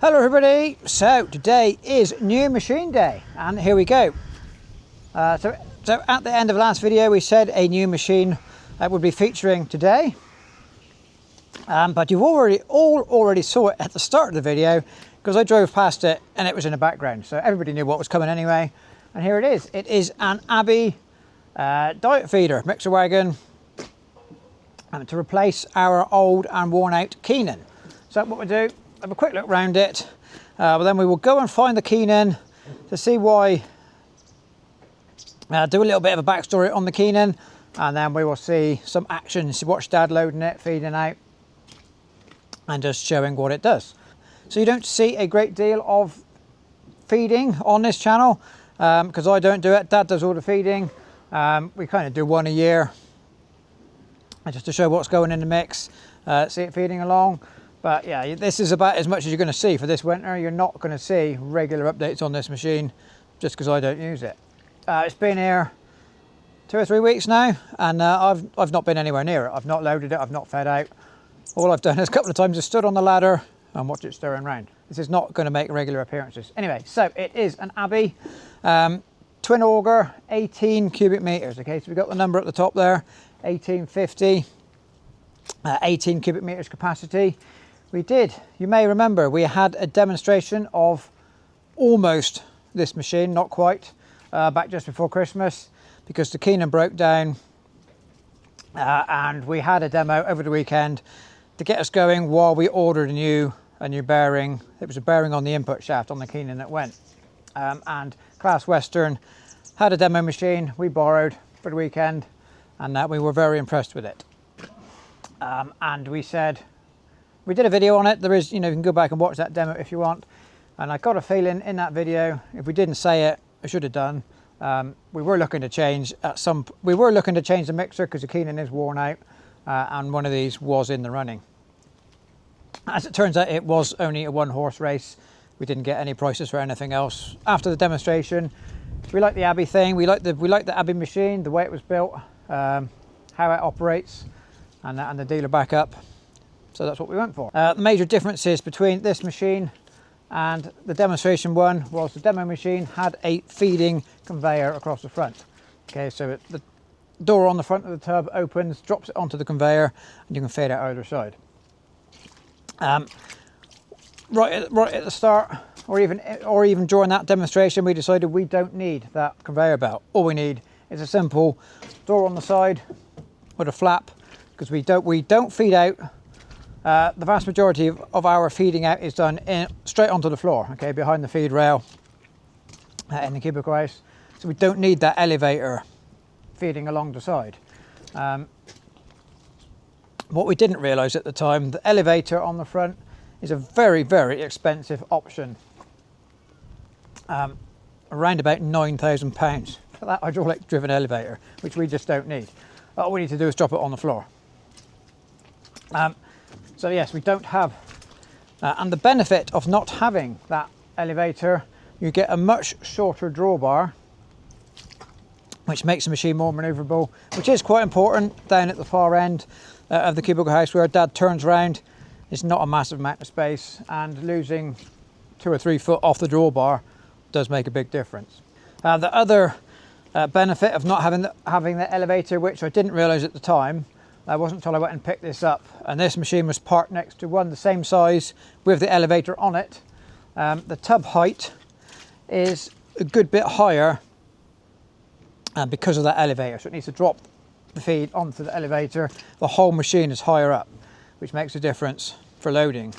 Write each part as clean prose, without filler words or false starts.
Hello everybody, so today is new machine day and here we go. So at the end of the last video we said a new machine would be featuring today, but you've already saw it at the start of the video because I drove past it and it was in the background, so everybody knew what was coming anyway. And here it is. It is an Abbey diet feeder mixer wagon to replace our old and worn out Keenan. So what we do, have a quick look around it, but then we will go and find the Keenan to see why, do a little bit of a backstory on the Keenan, and then we will see some action, watch Dad loading it, feeding out, and just showing what it does. So you don't see a great deal of feeding on this channel, because I don't do it, Dad does all the feeding. We kind of do one a year, and just to show what's going in the mix, see it feeding along. But yeah, this is about as much as you're going to see for this winter. You're not going to see regular updates on this machine just because I don't use it. It's been here 2 or 3 weeks now, and I've not been anywhere near it. I've not loaded it, I've not fed out. All I've done is a couple of times I stood on the ladder and watched it stirring around. This is not going to make regular appearances. Anyway, so it is an Abbey twin auger, 18 cubic meters. Okay, so we've got the number at the top there, 1850, 18 cubic meters capacity. We did, you may remember, we had a demonstration of almost this machine, not quite, back just before Christmas, because the Keenan broke down, and we had a demo over the weekend to get us going while we ordered a new bearing. It was a bearing on the input shaft on the Keenan that went. And Class Western had a demo machine we borrowed for the weekend, and we were very impressed with it. And we said, we did a video on it. There is, you can go back and watch that demo if you want. And I got a feeling in that video, if we didn't say it, I should have done. We were looking to change the mixer because the Keenan is worn out, and one of these was in the running. As it turns out, it was only a 1-horse race. We didn't get any prices for anything else. After the demonstration, we like the Abbey thing. We like the Abbey machine, the way it was built, how it operates, and the dealer backup. So that's what we went for. The major differences between this machine and the demonstration one was the demo machine had a feeding conveyor across the front. Okay, so the door on the front of the tub opens, drops it onto the conveyor, and you can feed out either side. Right at the start, or even during that demonstration, we decided we don't need that conveyor belt. All we need is a simple door on the side with a flap, because we don't feed out. The vast majority of our feeding out is done straight onto the floor, okay, behind the feed rail in the cubicle house. So we don't need that elevator feeding along the side. What we didn't realise at the time, the elevator on the front is a very, very expensive option. Around about £9,000 for that hydraulic driven elevator, which we just don't need. All we need to do is drop it on the floor. So yes, we don't have, and the benefit of not having that elevator, you get a much shorter drawbar, which makes the machine more manoeuvrable, which is quite important down at the far end of the cubicle house where Dad turns around. It's not a massive amount of space, and losing 2 or 3 foot off the drawbar does make a big difference. The other benefit of not having the elevator, which I didn't realise at the time, it wasn't until I went and picked this up, and this machine was parked next to one the same size with the elevator on it. The tub height is a good bit higher because of that elevator, so it needs to drop the feed onto the elevator. The whole machine is higher up, which makes a difference for loading.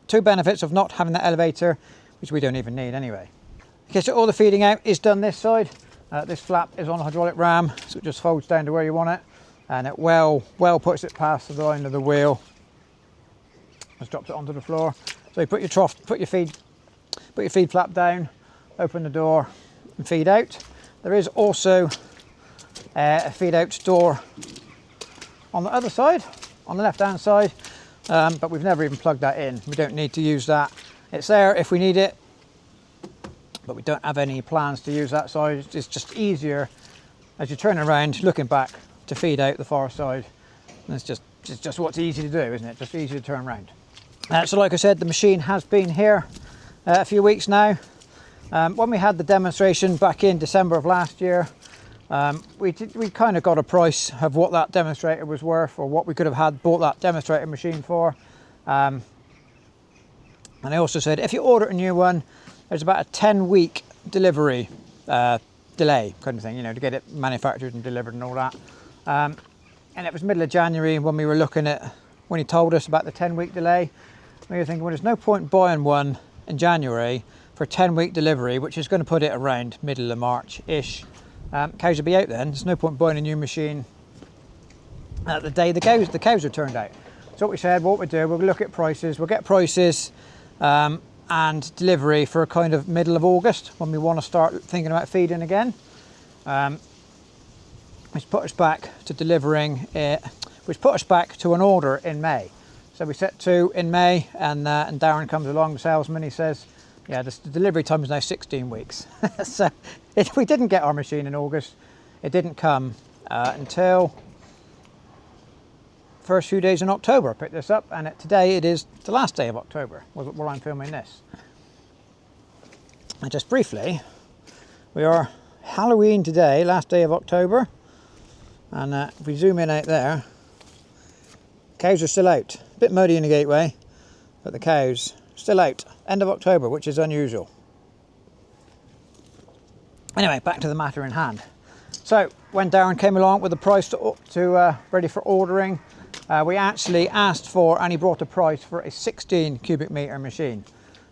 2 benefits of not having the elevator, which we don't even need anyway. Okay, so all the feeding out is done this side. This flap is on a hydraulic ram, so it just folds down to where you want it. And it well puts it past the line of the wheel. Just drops it onto the floor. So you put your feed flap down, open the door and feed out. There is also a feed out door on the other side, on the left hand side, but we've never even plugged that in. We don't need to use that. It's there if we need it, but we don't have any plans to use that side. It's just easier as you turn around looking back to feed out the far side. And it's just what's easy to do, isn't it? Just easy to turn around. So like I said, the machine has been here a few weeks now. When we had the demonstration back in December of last year, we kind of got a price of what that demonstrator was worth, or what we could have bought that demonstrator machine for. And I also said if you order a new one, there's about a 10-week delivery delay kind of thing, you know, to get it manufactured and delivered and all that. And it was middle of January when we were looking at, when he told us about the 10-week delay. We were thinking, well, there's no point buying one in January for a 10-week delivery, which is going to put it around middle of March-ish. Cows will be out then. There's no point buying a new machine the day the cows are turned out. So what we said, what we'll do, we'll look at prices. We'll get prices and delivery for a kind of middle of August when we want to start thinking about feeding again. Which put us back to delivering it, which put us back to an order in May. So we set to in May, and Darren comes along, the salesman. He says, yeah, the delivery time is now 16 weeks. So if we didn't get our machine in August, it didn't come until first few days in October. I picked this up, and today it is the last day of October while I'm filming this. And just briefly, we are Halloween today, last day of October. And if we zoom in out there, cows are still out. A bit muddy in the gateway, but the cows still out. End of October, which is unusual. Anyway, back to the matter in hand. So when Darren came along with the price to ready for ordering, we actually asked for, and he brought a price for a 16 cubic meter machine,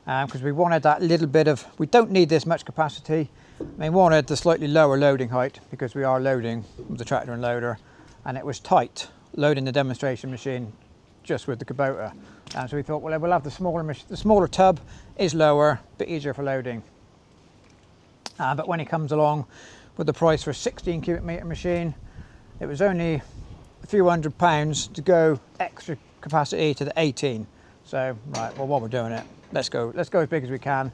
because we wanted that little bit of, we don't need this much capacity. We wanted the slightly lower loading height because we are loading with the tractor and loader, and it was tight loading the demonstration machine just with the Kubota. So we thought, well, we'll have the smaller tub is lower, a bit easier for loading. But when he comes along with the price for a 16 cubic meter machine, it was only a few £100 to go extra capacity to the 18. So right, well, while we're doing it, let's go as big as we can,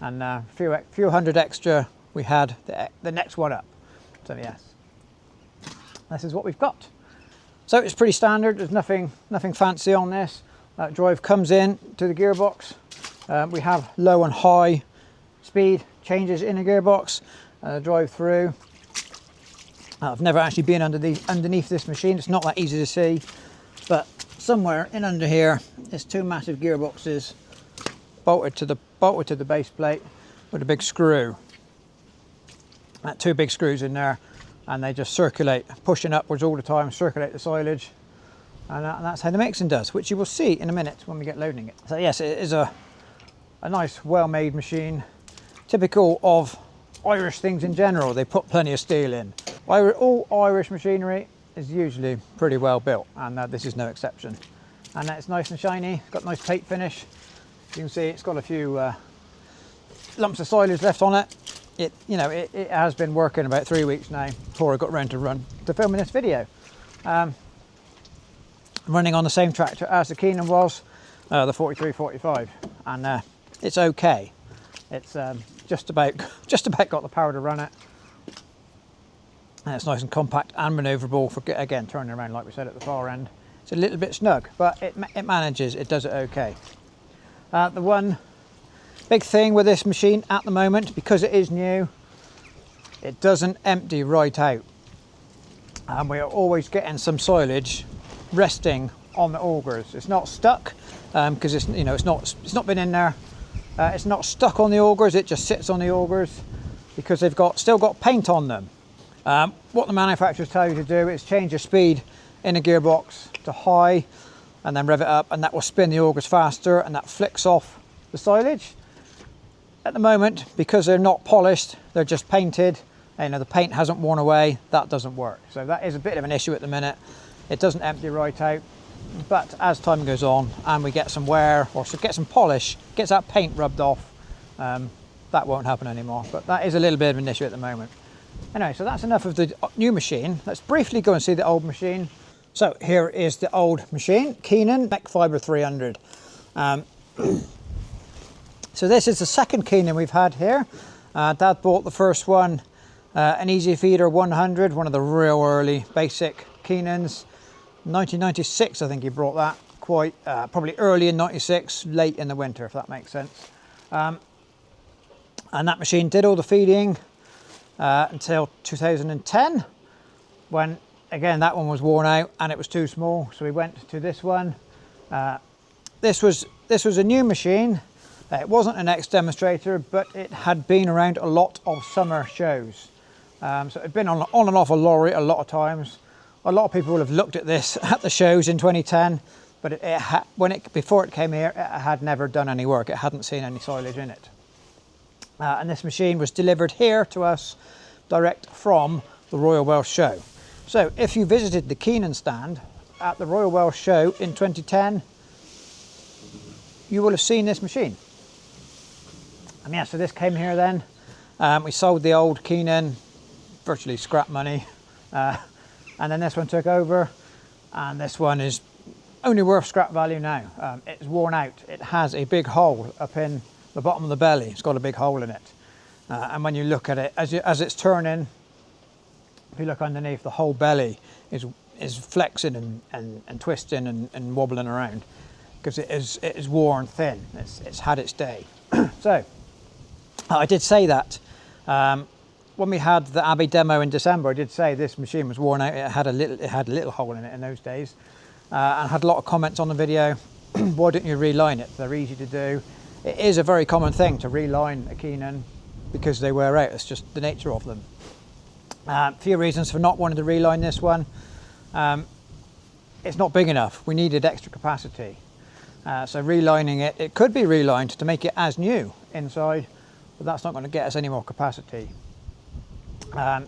and a few hundred extra. We had the next one up. So yes, this is what we've got. So it's pretty standard. There's nothing fancy on this. That drive comes in to the gearbox. We have low and high speed changes in the gearbox. Drive through. I've never actually been underneath this machine. It's not that easy to see, but somewhere in under here, there's two massive gearboxes bolted to the base plate with a big screw. Two big screws in there, and they just circulate, pushing upwards all the time, circulate the silage, and that's how the mixing does, which you will see in a minute when we get loading it. So yes, it is a nice, well-made machine, typical of Irish things in general. They put plenty of steel in. All Irish machinery is usually pretty well built, and this is no exception. And it's nice and shiny. It's got a nice paint finish. You can see it's got a few lumps of silage left on it. It has been working about 3 weeks now before I got round to filming this video. Running on the same tractor as the Keenan was, the 4345, and it's okay. It's just about got the power to run it, and it's nice and compact and manoeuvrable for, again, turning around like we said at the far end. It's a little bit snug, but it manages. It does it okay. The one big thing with this machine at the moment, because it is new, it doesn't empty right out, and we are always getting some silage resting on the augers. It's not stuck because it's not been in there. It's not stuck on the augers. It just sits on the augers because they've still got paint on them. What the manufacturers tell you to do is change your speed in a gearbox to high, and then rev it up, and that will spin the augers faster, and that flicks off the silage. At the moment, because they're not polished, they're just painted, and the paint hasn't worn away, that doesn't work. So that is a bit of an issue at the minute. It doesn't empty right out, but as time goes on and we get some wear or get some polish, gets that paint rubbed off, that won't happen anymore. But that is a little bit of an issue at the moment. Anyway, so that's enough of the new machine. Let's briefly go and see the old machine. So here is the old machine, Keenan Mech Fiber 300. So this is the second Keenan we've had here. Dad bought the first one, an Easy Feeder 100, one of the real early basic Keenans. 1996, I think he brought that, quite probably early in 96, late in the winter, if that makes sense. And that machine did all the feeding until 2010, when again that one was worn out and it was too small, so we went to this one. This was a new machine. It wasn't an ex-demonstrator, but it had been around a lot of summer shows. So it had been on and off a lorry a lot of times. A lot of people will have looked at this at the shows in 2010, but before it came here, it had never done any work. It hadn't seen any silage in it. And this machine was delivered here to us direct from the Royal Welsh Show. So if you visited the Keenan stand at the Royal Welsh Show in 2010, you will have seen this machine. And yeah, so this came here then. We sold the old Keenan, virtually scrap money. And then this one took over, and this one is only worth scrap value now. It's worn out. It has a big hole up in the bottom of the belly. It's got a big hole in it. And when you look at it, as it's turning, if you look underneath, the whole belly is flexing and twisting and wobbling around, because it is worn thin. It's had its day. So I did say that when we had the Abbey demo in December. I did say this machine was worn out. It had a little hole in it in those days, and had a lot of comments on the video. Why don't you reline it? They're easy to do. It is a very common thing to reline a Keenan because they wear out. It's just the nature of them. A few reasons for not wanting to reline this one. It's not big enough. We needed extra capacity. So relining it, it could be relined to make it as new inside, but that's not going to get us any more capacity.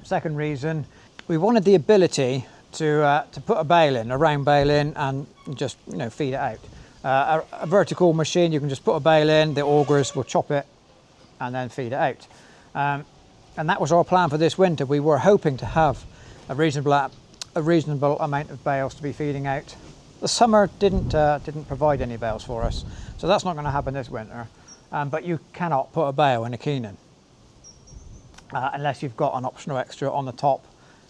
Second reason, we wanted the ability to put a bale in, a round bale in, and just feed it out. A vertical machine, you can just put a bale in, the augers will chop it and then feed it out. And that was our plan for this winter. We were hoping to have a reasonable amount of bales to be feeding out. The summer didn't provide any bales for us, so that's not going to happen this winter. But you cannot put a bale in a Keenan unless you've got an optional extra on the top,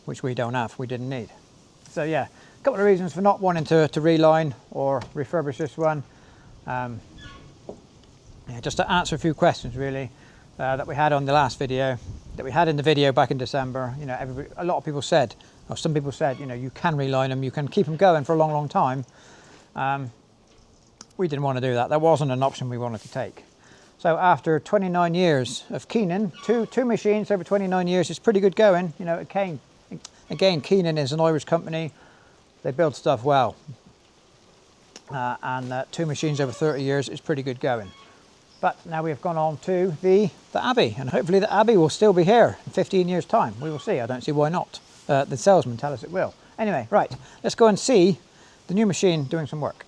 which we don't have, we didn't need. So yeah, a couple of reasons for not wanting to reline or refurbish this one. Yeah, just to answer a few questions really that we had on the last video, that we had in the video back in December. A lot of people said, or some people said, you can reline them, you can keep them going for a long time. We didn't want to do that. That wasn't an option we wanted to take. So after 29 years of Keenan, two machines over 29 years is pretty good going. Again, Keenan is an Irish company. They build stuff well. And 2 machines over 30 years is pretty good going. But now we have gone on to the Abbey, and hopefully the Abbey will still be here in 15 years' time. We will see. I don't see why not. The salesmen tell us it will. Anyway, right, let's go and see the new machine doing some work.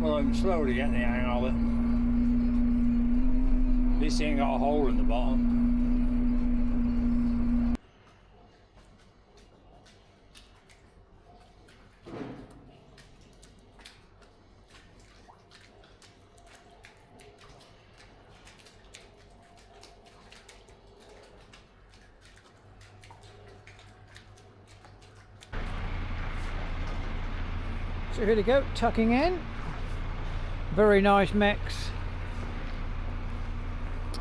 Well, I'm slowly getting the hang of it. At least he ain't got a hole in the bottom. So here we go, tucking in. Very nice mix.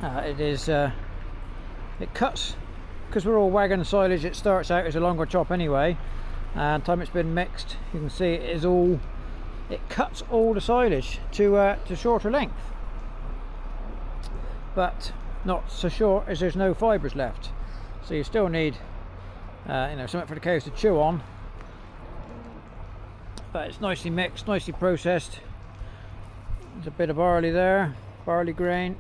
It cuts, because we're all wagon silage, it starts out as a longer chop anyway, and time it's been mixed, you can see it cuts all the silage to shorter length, but not so short as there's no fibres left, so you still need something for the cows to chew on, but it's nicely mixed, nicely processed. There's a bit of barley there, barley grain,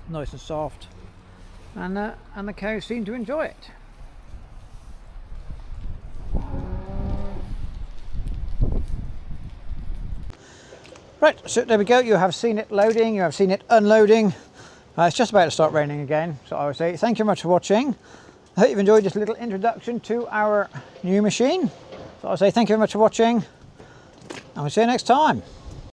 nice and soft, and the cows seem to enjoy it. Right, so there we go, you have seen it loading, you have seen it unloading. It's just about to start raining again, so I would say thank you very much for watching. I hope you've enjoyed this little introduction to our new machine. So I'll say thank you very much for watching, and we'll see you next time.